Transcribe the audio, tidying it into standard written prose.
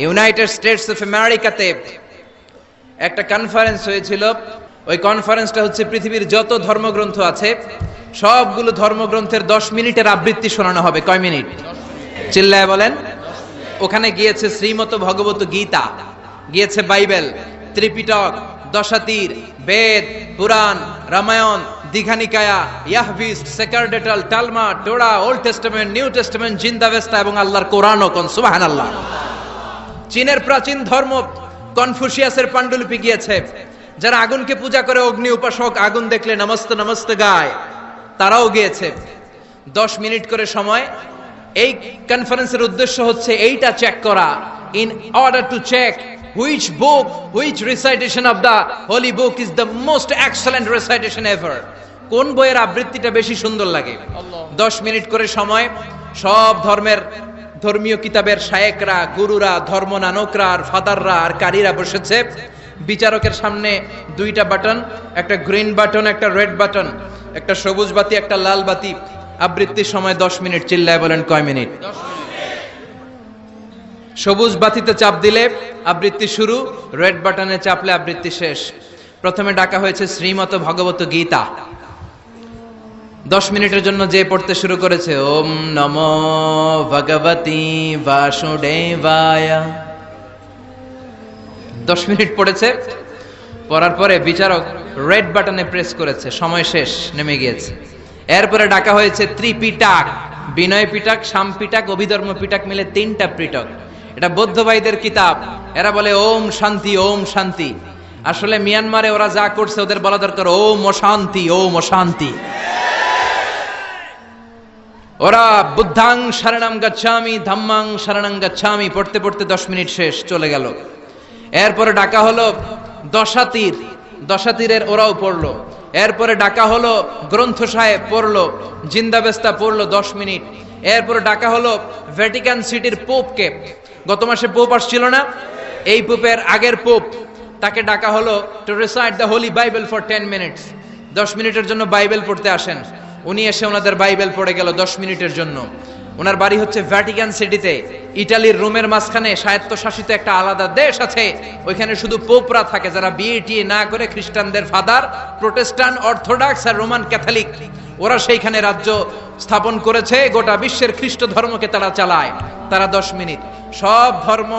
United states of আমেরিকাতে একটা conference হয়েছিল। ওই কনফারেন্সটা হচ্ছে পৃথিবীর যত ধর্মগ্রন্থ আছে সবগুলো ধর্মগ্রন্থের 10 মিনিটের আবৃত্তি শোনানো হবে। কয় মিনিট? চিল্লায় বলেন। ওখানে গিয়েছে শ্রীমত ভগবত গীতা, গিয়েছে বাইবেল, ত্রিপিটক, দশাতীর, Veda, Purana, Ramayana, Dighanikaya, Yahwist, sacerdotal, Talmud, Torah, Old Testament, New Testament, Zend Avesta এবং আল্লাহর কোরআনও। কোন সুবহানাল্লাহ। চীনের প্রাচীন ধর্ম কনফুসিয়াসের পাণ্ডুলিপি গিয়েছে। যারা আগুনকে পূজা করে, অগ্নি উপাসক, আগুন দেখলে নমস্তে নমস্তে গায়, তারাও গিয়েছে। 10 মিনিট করে সময়। এই কনফারেন্সের উদ্দেশ্য হচ্ছে এইটা চেক করা, in order to check which book, which recitation of the holy book is the most excellent recitation ever. কোন বইয়ের আবৃত্তিটা বেশি সুন্দর লাগে। 10 মিনিট করে সময়। সব ধর্মের ধর্মীয় কিতাবের শায়েকরা, গুরুরা, ধর্মনানকরা আর ফাদাররা আর কারীরা বসেছে। বিচারকের সামনে 2টা বাটন, একটা গ্রিন বাটন, একটা রেড বাটন, একটা সবুজ বাতি, একটা লাল বাতি। আবৃত্তির সময় 10 মিনিট। চিল্লায় বলেন কয় মিনিট? সবুজ বাতিতে চাপ দিলে আবৃত্তি শুরু, রেড বাটনে চাপলে আবৃত্তি শেষ। প্রথমে ডাকা হয়েছে শ্রীমত ভগবত গীতা। 10 মিনিটের জন্য যে পড়তে শুরু করেছে, ওম নমো ভগবতি বাসুদেবায়। 10 মিনিট পড়েছে। পড়ার পরে বিচারক রেড বাটনে প্রেস করেছে, সময় শেষ, নেমে গিয়েছে। এরপরে ডাকা হয়েছে ত্রিপিটক, বিনয় পিটক, শাম পিটক, অভিধর্ম পিটক মিলে 3টা পিটক। এটা বৌদ্ধ ভাইদের কিতাব। এরা বলে ওম শান্তি, ওম শান্তি। আসলে মিয়ানমারে ওরা যা করছে ওদের বলা দরকার ওম অশান্তি, ওম অশান্তি। ওরা বুদ্ধাং শরণং গচ্ছামি, ধাম্মাং শরণং গচ্ছামি পড়তে পড়তে 10 মিনিট শেষ, চলে গেল। এরপরে ডাকা হলো দশাতীর, দশাতীরের ওরাও পড়লো। এরপরে ডাকা হলো গ্রন্থ সাহেব, পড়লো। জিন্দাবেস্তা পড়লো 10 মিনিট। এরপরে ডাকা হলো ভ্যাটিকান সিটির পোপকে। গত মাসে পোপ আসছিল না? এই পোপের আগের পোপ, তাকে ডাকা হলো to recite the Holi Bible for 10 minutes. 10 মিনিটের জন্য বাইবেল পড়তে আসেন। উনি এসে ওনাদের বাইবেল পড়ে গেল 10 মিনিটের জন্য। ওনার বাড়ি হচ্ছে ভ্যাটিকান সিটিতে, ইটালির রোমের মাঝখানে স্বায়ত্তশাসিত একটা আলাদা দেশ আছে। ওইখানে শুধু পোপরা থাকে, যারা বিয়ে টিয়ে না করে, খ্রিস্টানদের ফাদার, প্রোটেস্টান্ট, অর্থোডক্স আর রোমান ক্যাথলিক, ওরা সেইখানে রাজ্য স্থাপন করেছে। গোটা বিশ্বের খ্রিস্ট ধর্মকে তারা চালায়। তারা 10 মিনিট সব ধর্ম